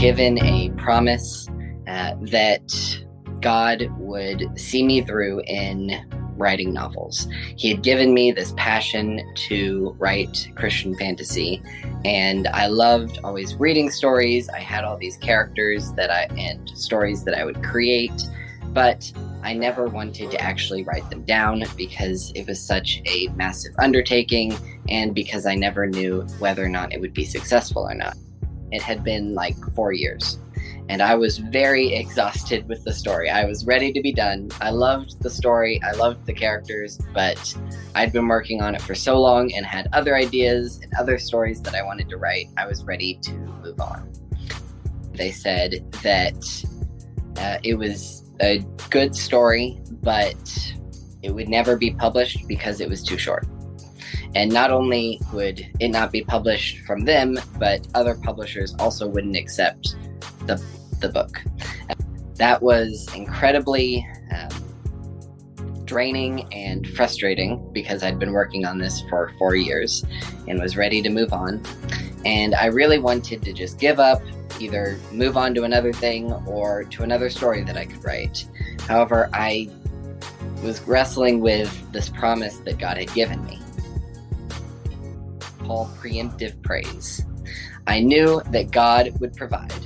given a promise that God would see me through in writing novels. He had given me this passion to write Christian fantasy, and I loved always reading stories. I had all these characters and stories that I would create, but I never wanted to actually write them down because it was such a massive undertaking, and because I never knew whether or not it would be successful or not. It had been like 4 years, and I was very exhausted with the story. I was ready to be done. I loved the story, I loved the characters, but I'd been working on it for so long and had other ideas and other stories that I wanted to write. I was ready to move on. They said that it was a good story, but it would never be published because it was too short. And not only would it not be published from them, but other publishers also wouldn't accept the book. That was incredibly draining and frustrating because I'd been working on this for 4 years and was ready to move on. And I really wanted to just give up, either move on to another thing or to another story that I could write. However, I was wrestling with this promise that God had given me, called preemptive praise. I knew that God would provide,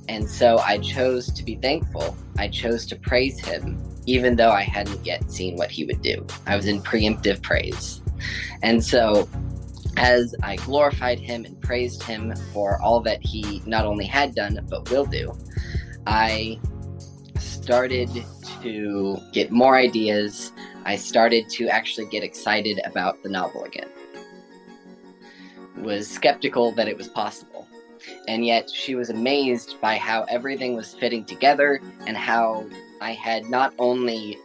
and so I chose to be thankful. I chose to praise him, even though I hadn't yet seen what he would do. I was in preemptive praise. And so as I glorified him and praised him for all that he not only had done, but will do, I started to get more ideas. I started to actually get excited about the novel again. Was skeptical that it was possible. And yet she was amazed by how everything was fitting together and how I had not only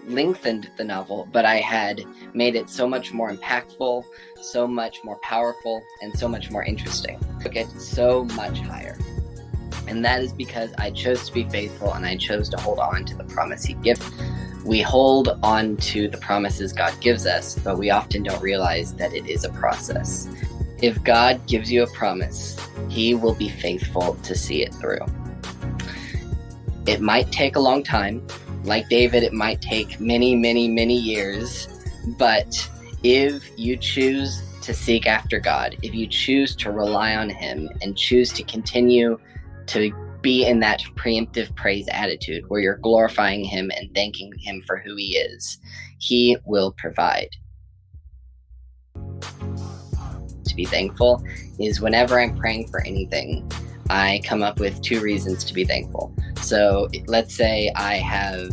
lengthened the novel, but I had made it so much more impactful, so much more powerful, and so much more interesting. I took it so much higher. And that is because I chose to be faithful and I chose to hold on to the promise he gives. We hold on to the promises God gives us, but we often don't realize that it is a process. If God gives you a promise, he will be faithful to see it through. It might take a long time. Like David, it might take many, many, many years. But if you choose to seek after God, if you choose to rely on him and choose to continue to be in that preemptive praise attitude where you're glorifying him and thanking him for who he is, he will provide. To be thankful is whenever I'm praying for anything, I come up with 2 reasons to be thankful. So let's say I have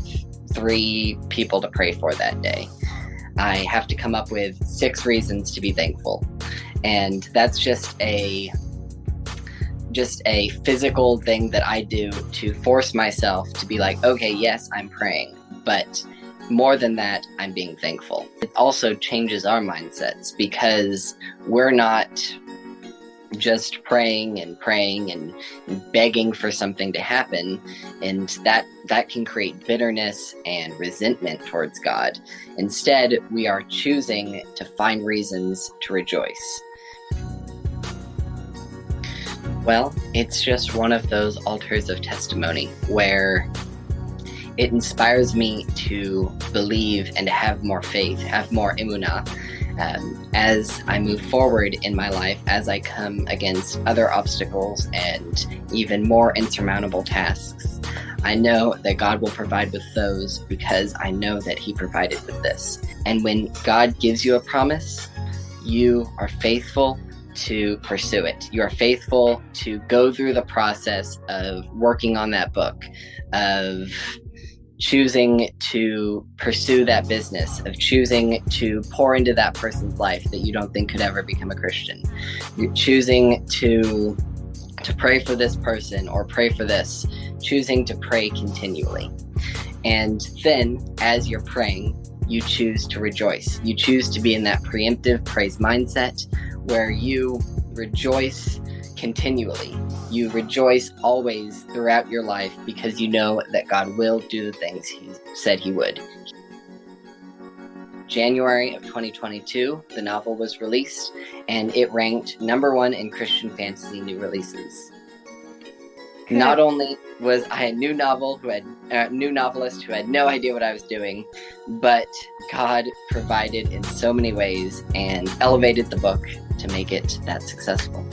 3 people to pray for that day. I have to come up with 6 reasons to be thankful. And that's just a physical thing that I do to force myself to be like, okay, yes, I'm praying, but more than that, I'm being thankful. It also changes our mindsets because we're not just praying and begging for something to happen, and that can create bitterness and resentment towards God. Instead, we are choosing to find reasons to rejoice. Well, it's just one of those altars of testimony where it inspires me to believe and to have more faith, have more emunah, as I move forward in my life, as I come against other obstacles and even more insurmountable tasks. I know that God will provide with those because I know that he provided with this. And when God gives you a promise, you are faithful to pursue it. You are faithful to go through the process of working on that book, of choosing to pursue that business, of choosing to pour into that person's life that you don't think could ever become a Christian. You're choosing to pray for this person or pray for this, choosing to pray continually. And then as you're praying, you choose to rejoice. You choose to be in that preemptive praise mindset where you rejoice continually. You rejoice always throughout your life because you know that God will do the things he said he would. January of 2022, the novel was released, and it ranked #1 in Christian fantasy new releases. Not only was I a new novelist who had no idea what I was doing, but God provided in so many ways and elevated the book to make it that successful.